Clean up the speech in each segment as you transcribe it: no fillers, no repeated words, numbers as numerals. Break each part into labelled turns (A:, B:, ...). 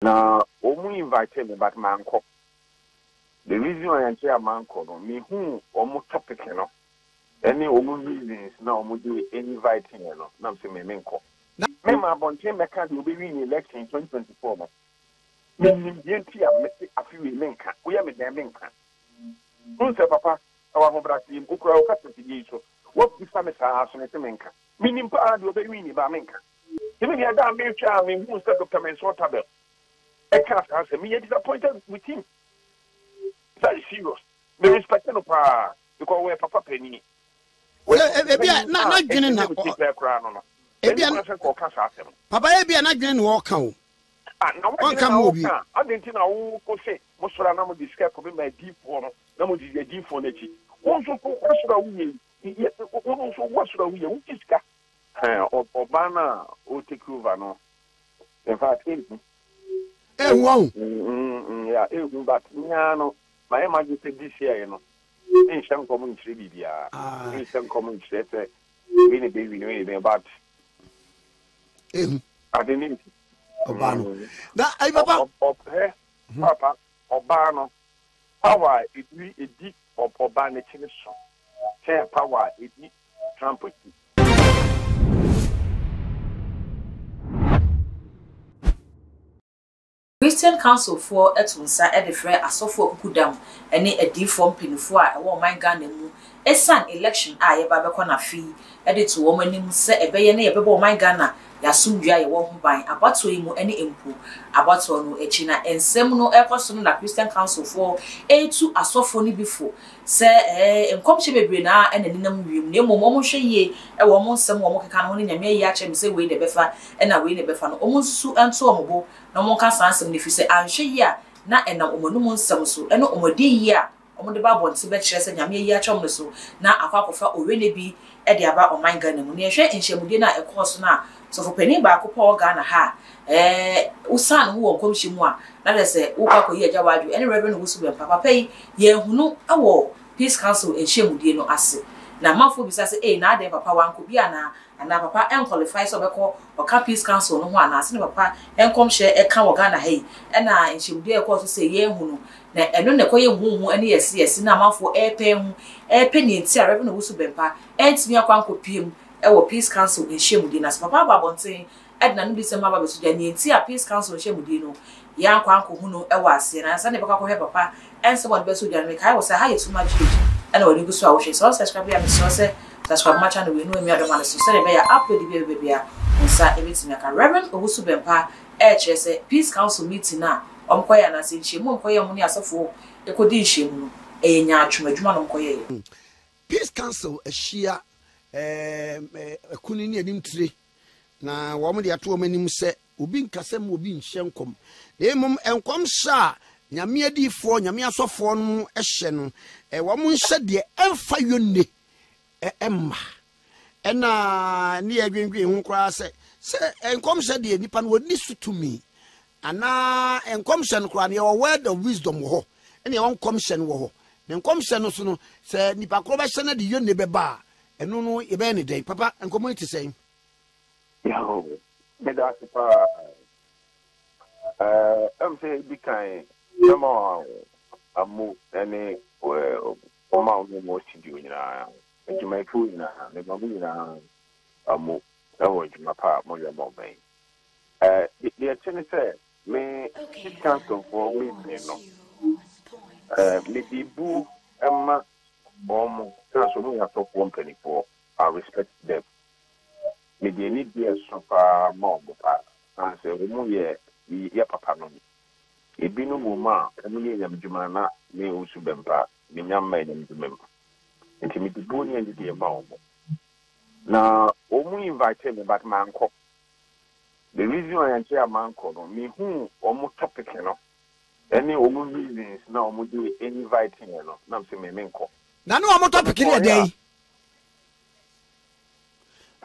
A: na omu invite me but man ko the reason why I say man ko no me who omu topic no any omu reasons na omu do inviting no na say me nko me ma bonte me ka do be win election 2024 no me yenti a me say afi we menka we ya me dem menka unse papa awa ho brasim ukura o ka tigi so what bisa me sa aso me menka minim pa do be win ba menka even the other me try me who said Dr. Mensah Tabel I can't answer me disappointed with him. That is serious. Me respect no pa because we papa penny.
B: Na dwene na papa ebia na dwene no ka o
A: na mo obi adenti na wo ko se mo sora na mo discuss ko be my deep for na mo di deep for na chi won so ko sora wuye won so wo sora wuye wo kiska obana o take over no in fact
B: wow
A: yeah but no my imagine this year no in some community bibia in some community say we need be but I didn't
B: obano that I papa
A: papa obano power it we a deep of obano chine so say power it need Trump.
C: Christian Council for Etunsa Edifre Asofo Kukudam any a deform pinfua a woman Ghana a son election I babakona fee edit to woman him say a bayane a bebo my Ghana yasum dry a woman by about to him any impu about to no echina and semuno airperson na Christian Council for A2 Asofoni before say come she be na and ninam wim name momo sheye a woman some woman can only nyame ya chem say we the befa and away the befa no omunsu anto omobo no mo ka sansem ne fi se anhwe yi a na enam omonum nsem so eno omodi yi a omode ba bonte be kire se nyame yi a chom no so na akwakofa owene bi e de aba oman Ghana mu ne hwe nhyemude na ekoso na so for pani ba akopɔ Ghana ha usan ho won komhye mu a na de se wo kwakoyi agya wadwe ene reverend wusu be papa yi ye hunu awo Peace Council nhyemude no ase na mafo bisa se na ade papa wanko bia na ana papa en qualify so beko o ka Peace Council no ho ana ase ne papa en komhye e ka wo Ghana ha yi na nhyemude e ko so se ye hunu na eno ne koye huhu ene yesi na mafo epe hu epe ni nti a reverend wusu be pa entimi akwanko piem e wo Peace Council nhyemude na papa babonten edna no bi se maba be so ja ni nti a Peace Council nhyemude no ya akwanko hu no e wo ase na asa ne beka ko he papa ense won be so ja me kai wo se ha ye tuma jiji and when you go so I so subscribe ya me so say subscribe my channel we know me adoma so say be ya upload the baby ya nsa everything aka Reverend Owusu Bempa kire say Peace Council meeting na omkoya na se nchemu omkoya mu ni asofo ekodi nchemu no enya atwumadwuma no omkoya
B: Peace Council ahia ekuni ni anim tire na wo mo de ato o manim se obi nkasem obi nhyenkom na emom enkom sha nyame adifo nyame asofo no ehye no wo mo nhye de emfa yonne emma ena ni adwendwe hu kra se enkom hye de nipa no woni sutumi ana enkom hye no kra ne wo word of wisdom ho ene wo enkom hye no ho ne enkom hye no so no se nipa kro ba hye na de yonne beba eno no e be ne den papa enkom iti sei
A: yo me da pa say bi kan Yama amu ene o ma o mo studio nyina ejuma ifu nyina me ma bu nyina amu ewo ejuma pa mo yo mo ben the attorney say me Peace Council for me no me di bu emma mo council no ya top company for I respect them me dey need be super mo pa and say we mo ye papa no ebinu moma emuli nyamjuma na me Owusu Bempa me nyamma nyamjuma nti me dibo ni andi de ma omo na omu invite me but manko the reason why I say manko no me hu omu topic no any omu reasons na omu do inviting no na say me menko
B: na no omu topic ni edai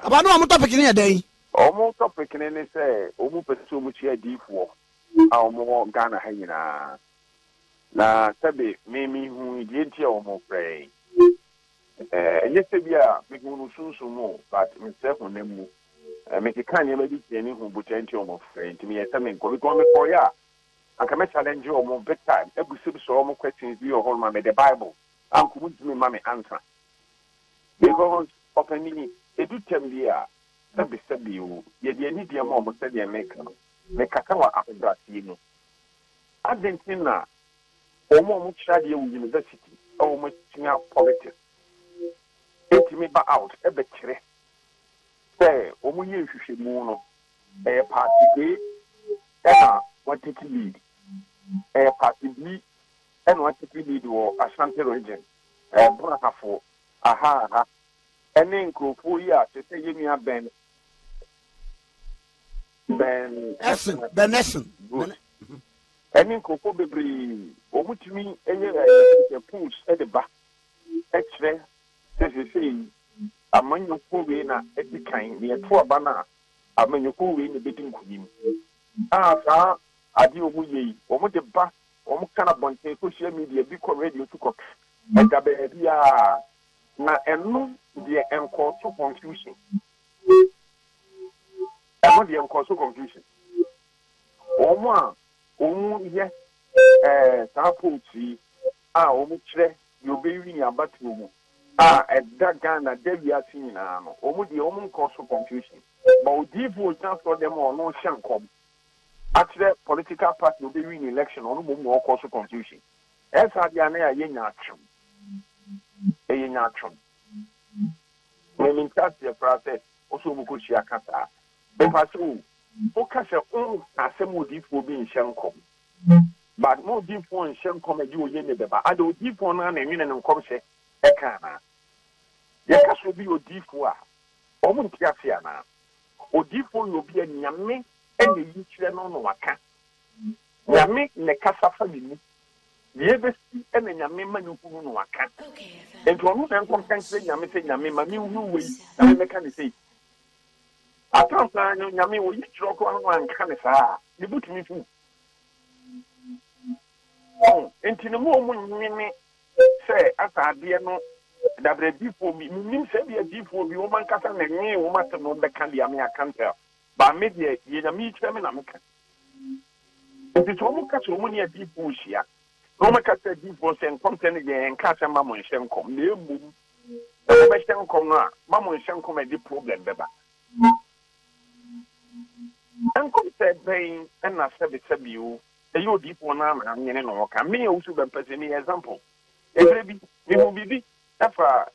B: aba no omu topic ni edai
A: omu topic ni say omu pese omu chia difo omo Ghana hanyina na tabe memi hu dienti omo pray yesebia me hu sunsumu but me se hu nemu me ke kan ye ma di tieni hu butenti omo pray ntimi yesa me ko bi ko me ko ya anka me challenge o big time ebusi so mo questions bi o hol me the Bible anku mutumi ma me answer because openly edu temlia sabi o ye de ni de mo se de make no me kaka wa abrasi no Argentina mo chade e university o mo tinya politics etimi ba out e be kire say o mo ye hwehwe mu no e party A what take lead party B and what take lead or Ashanti region Brakafo aha and then go 4 years to say give me a Ben
B: Essen
A: and then go for Bebri or which me a push at the back extra this is saying among your poor winner at the kind near 4 banner among your poor winner betting him. Sa adi omu ye omu de ba omu kana bonte social media bi ko radio to ko eda be bia na enu de enko to confusion omu ye sa poti omu kire yo be wi ni abatu mu eda Ghana de bia sin na no omu de omu nko so confusion but odivo chance for them on no shankom actually political party will be winning election on more cause of confusion. As I am a yen action. When in the process, also Mukushia Kata. If I so, focus on assembly deep will be in Shankom. But more deep one Shankom and you yen the Baba. I do deep one and in come say, Ekana. Yes, will be your deep war. Omun Kiafiana. O deep one will be a yammy. And the usual no waka. Yami ne kasa family. The best and the Yami manu waka. And to almost uncomfortable Yami say Yami, Mammy, who will I can say. I can't plan Yami will each rock one can you put me too. Oh, and to the moment say, as I dear no, that the before me, means be a deep for the woman casa and me, woman to know the candy, I can't tell. But maybe you know me, America. If it's almost catch money a deep bush here, no matter deep bush and content again and catch a mamma and shankom. No move. The shankom, mamma and shankom a deep problem, Beba. Uncle said, they and I said, it's a view, the you deep one arm and you know, can me also be present example. Maybe we will be after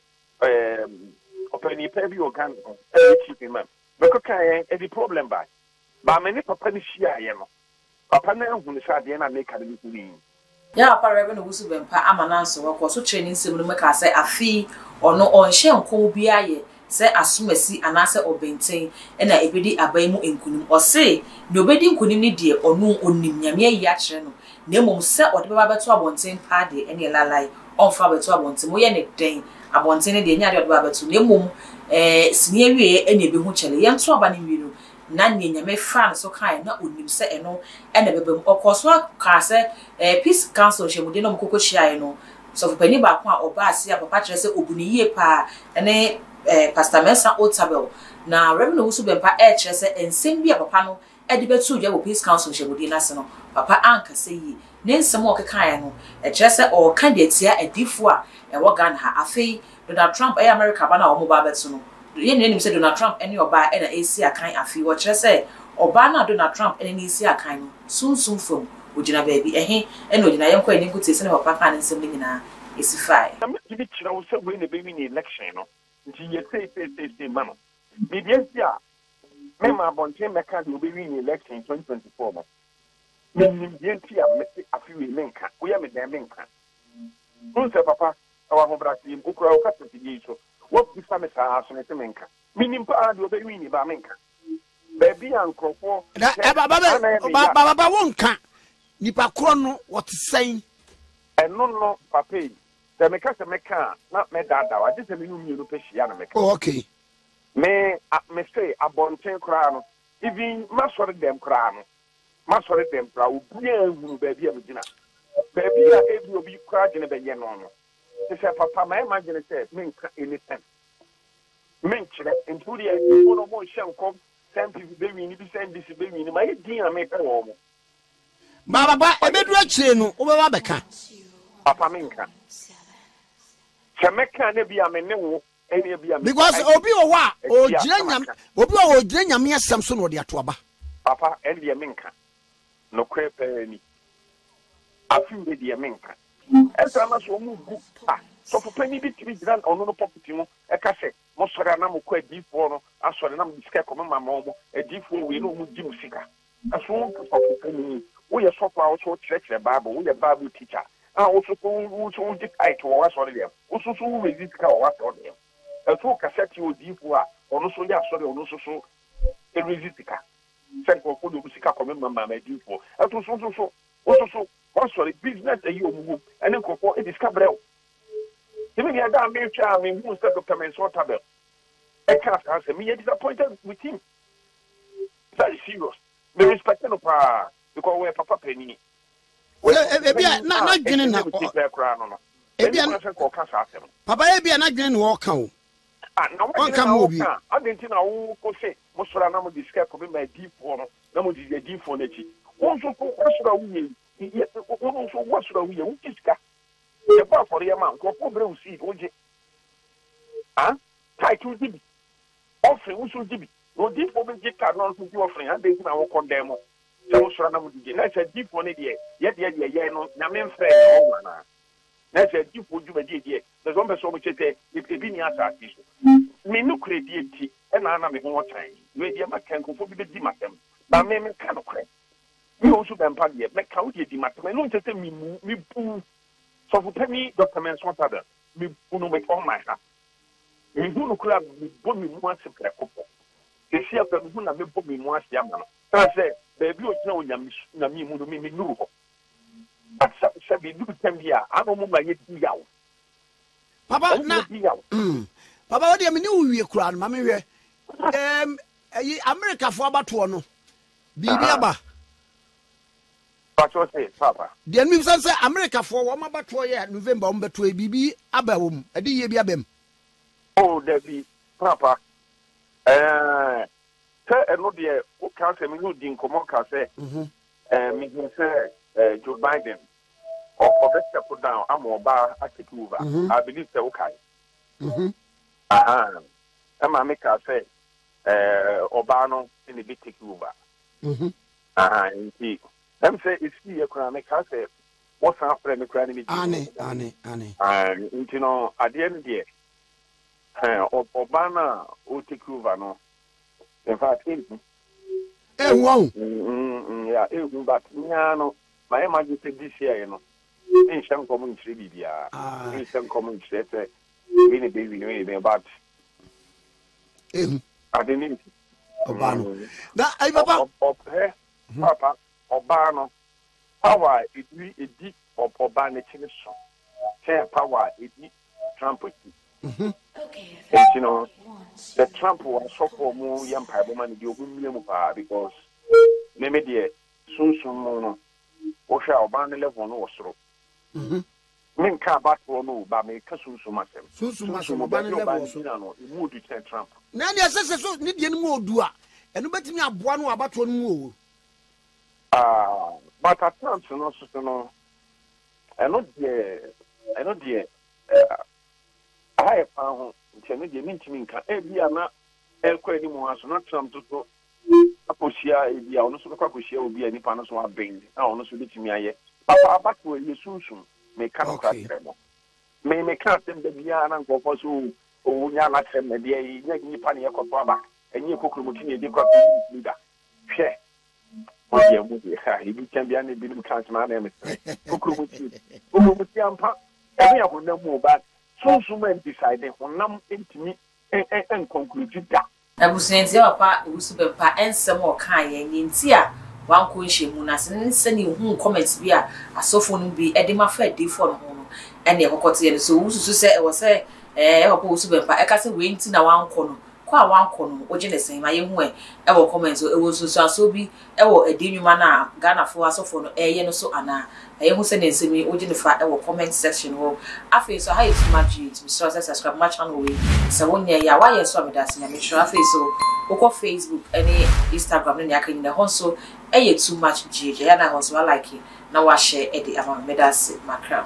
A: opening pay organ, cheap man. Because the problem by. But many papa ni share yemo. Papa na hu sha de na make am ni.
C: Ya papa Reverend Wusu Bempa amananso wako so training sim no make say afi ono onhye nko bia ye say asomasi anase obenten na ebedi abai mu enkunim o say no obedi nkunim ni de ono onim nyame ayi a kire no na emom se ode baba beto abonten pa de ene lalai onfa beto abonten mo ye ne den abonten ne de nya de ode baba beto na emom sinie wie ene ebe hu chele ye nto aba ne wi no na ne nyame fan so kan na onim se eno ene bebem okoso ka se peace council hyemude no mkoko hia no so fopani ba ko a oba ase a papa kire se obuni yie pa ene Pastor Mensa Otabel na Reverend Wusu Bempa kire se ensem bi a papa no edi betu dwa peace council hyemude na se no papa anka se yi ne nsem o kekan no kire se o candidate ya edifo a wo Ghana ha afei Donald Trump America ba na o mo ba betu no ye ne say Donald Trump any oba e na AC akan afi wo kire say oba na Donald Trump any AC akan no sunsun fam ogina baabi e na ogina yenko eni nkuti se ne papa kan nsem ni nyina esifai
A: am bi kira wo se we ne be ni election no nti ye say mama me dey sia me ma bonte me kan do be ni election 2024 ma me dey tia me afi we menka wo ya me dey menka un se papa awa ho brasim okura o ka tete so what if I'm a menka? Meaning, part of the winning by menka. Baby and Crawford, Baba won't come. Nipa Crono, what is saying? And no, Papa, the Meka, not me dada. I just a new European. Okay. May say a bonten crown, even master them crown, master them proud, baby, baby, I will be crying in a bayan on. They said, Papa, my imagine said, menka anything. Mention it, including a more shell come, send people, baby, you send this baby, my dear, make a woman.
B: Baba, ebedu achire no, obeba beka.
A: Papa menka. Chemeka ne bia me ne wo, ene bia me.
B: Because obi owa, obi o gire nyame asem so no de ato aba.
A: Papa, ene bia menka. No kwepe ni. Afi we de menka. Esa na so mu gu. So for penny bit grand ono no property mo, e ka se, mo sori na mo kwa D4 no, asori na mo disika ko mama mo, e D4 we no mo di musika. Aso for penny, we are so far also church Bible, we are Bible teacher. Also so di tight wo asori dem. Also so we disika wo asori dem. E so cassette you D4 ono so ya asori ono so e resistika. Sen ko do musika ko mama ma D4. Also so sorry business e you move and then ko e disika brel. Even the other I mean, who said Dr. Mensota? I can't answer me. I'm disappointed with him. Very serious. Me respect no pa because we Papa Penny.
B: Not getting now. Papa, Ebia not getting walk out. One come be.
A: I didn't know who say Mosra Namo discuss with my deep one. No, the deep for Nechi. Also, what should we? Also, what should we? Who is that? The bar for the amount of problem see it. Title DB. Offering also DB. No deep for the car not to be offering, and they can our condemn. So, that's a deep one idea. Yet, no, Namen friend. That's a deep would you idea. There's one person which is if the Bini artist. Me no creativity, and I'm having more time. Maybe I can go for the Dimatem. But me cannot credit. We also been party, make out the Dimatem. I don't tell me poo. So for penny, Dr. Mensota, me uno make all my heart. Me who no club me bone me once a couple. They see up who na me bone me once yamma. I say, baby, you know yam na me muno me no. But said we do 10 years. I don't know my yet yaw.
B: Papa, na Papa, what do you mean we crown, mammy? America for about one. Bibiaba.
A: But what say, Papa?
B: The enemy say America for 1 about 2 years, November, but to a BB Abawum, a DABM.
A: Oh, there be Papa. Sir, and no dear, who can't say me who didn't come on, say, me say, Joe Biden, or for the put down, I'm more bar, I take over. I believe the okay. Emma make her say, Obano in the big take over. Indeed. Them say it's here, make her say, what's after me crying?
B: Annie.
A: And you know, at the end of the day, Obama will take over, no. In fact,
B: won't.
A: Yeah, but no, my imagine this year, you know. In some common tree, in some common state, really baby, but I didn't.
B: Obano. That I
A: Papa, Obano, power, it be a deep of Obana Chinese. Say power, it be Trump.
D: Okay.
A: You know, the Trump was so for more young people man, you will because maybe the soon mono, or shall Obana level no so. Men can't back for no, but make a soon so much.
B: Soon Obana level
A: so, you would tell Trump.
B: Now, the assessors so need any more do and nobody me have one about 1 more.
A: But at times, you know, I know I have found the mean every other aircraft anymore, so not some to go. A pushia, the honest of a pushia will be any panels or bring. I honestly to me, Papa, back to you soon, may come crack them. May cut them the Biana go for so, oh, Yana, and the Yapani Papa, and you cook Mutini, the got leader. Share. Oh, yeah, he can be any big cancer man. Every of them move back. So men decided on them into me and concluded that.
C: I was saying, Papa, who super and some more kind in Tia. One question, Munas, and sending whom comments via a sophomore be Edema Fed default home. And the Hocotian, so who say, was say, opposed to I can't wait in a 1 corner. Kwa 1 corner, or Genesis, my young way, ever comments, it was so be, ever a dinumana, Ghana for us for a so Anna. I am sending to me, or Jennifer, our comment section. Or I feel so high to my G, Mr. Subscribe much on the way. So 1 year, why you saw me that's in a make sure I feel so. wokɔ Facebook any Instagram ne aka nyina hɔ so ɛyɛ too much gh ya na hɔ so like na wa share e de ama medase makra